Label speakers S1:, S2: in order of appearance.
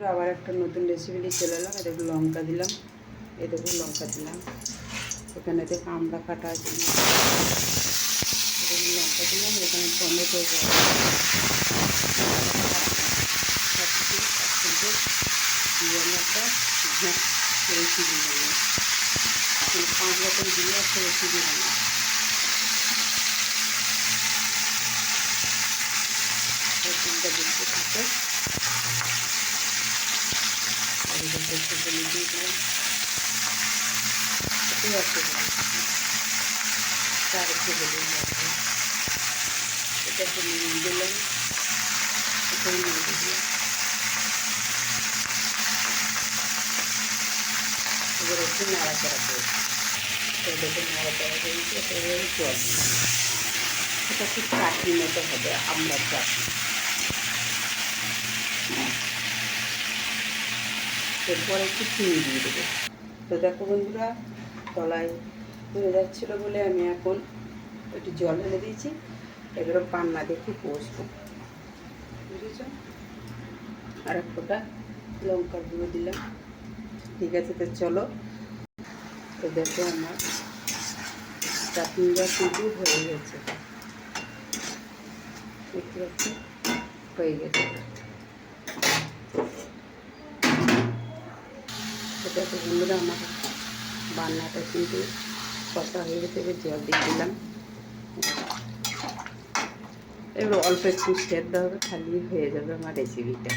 S1: আবার একটা নতুন রেসিপি নিয়ে চলে এলাম। এটা লঙ্কা দিলাম, এই দেখুন লঙ্কা দিলাম, এখানে দেখো আমড়া কাটা আছে, লঙ্কা দিলাম, এখানে টমেটো সব কিছু একসঙ্গে দিয়ে আমি একটা রেসিপি বানাই, 5 রকম দিয়ে একটা রেসিপি বানাই। চিন্তা দেখতে থাকে দিয়ে দিলাম, এটাই আছে চার একটু বলুন এটা একটু নুন দিলাম, এটাই নুন দিলাম, এবার একটু নাড়াচাড়া করে দেখুন নাড়াচাড়া করেছি, এবারে জল দিলাম, এটা একটু চাটনি মতো হবে, আমড়ার চাটনি। এরপর একটু চিনি দিয়ে দেবো। তো দেখো বন্ধুরা, তলায় হয়ে যাচ্ছিলো বলে আমি এখন একটু জল ঢেলে দিয়েছি, এগুলো পান্না দিয়ে একটু কষবো, বুঝেছ। আর এক ফোঁটা লঙ্কার গুঁড়ো দিলাম। ঠিক আছে, তো চলো। তো দেখো আমার চাটনিটা কিন্তু হয়ে গেছে, দেখতে পাচ্ছি হয়ে গেছে। তো দেখো বন্ধুরা, আমার বান্নাটা কিন্তু কষা হয়ে গেছে, এবার জল দিয়ে দিলাম। এবার অল্প একটু সেদ্ধ হবে, খালি হয়ে যাবে আমার রেসিপিটা।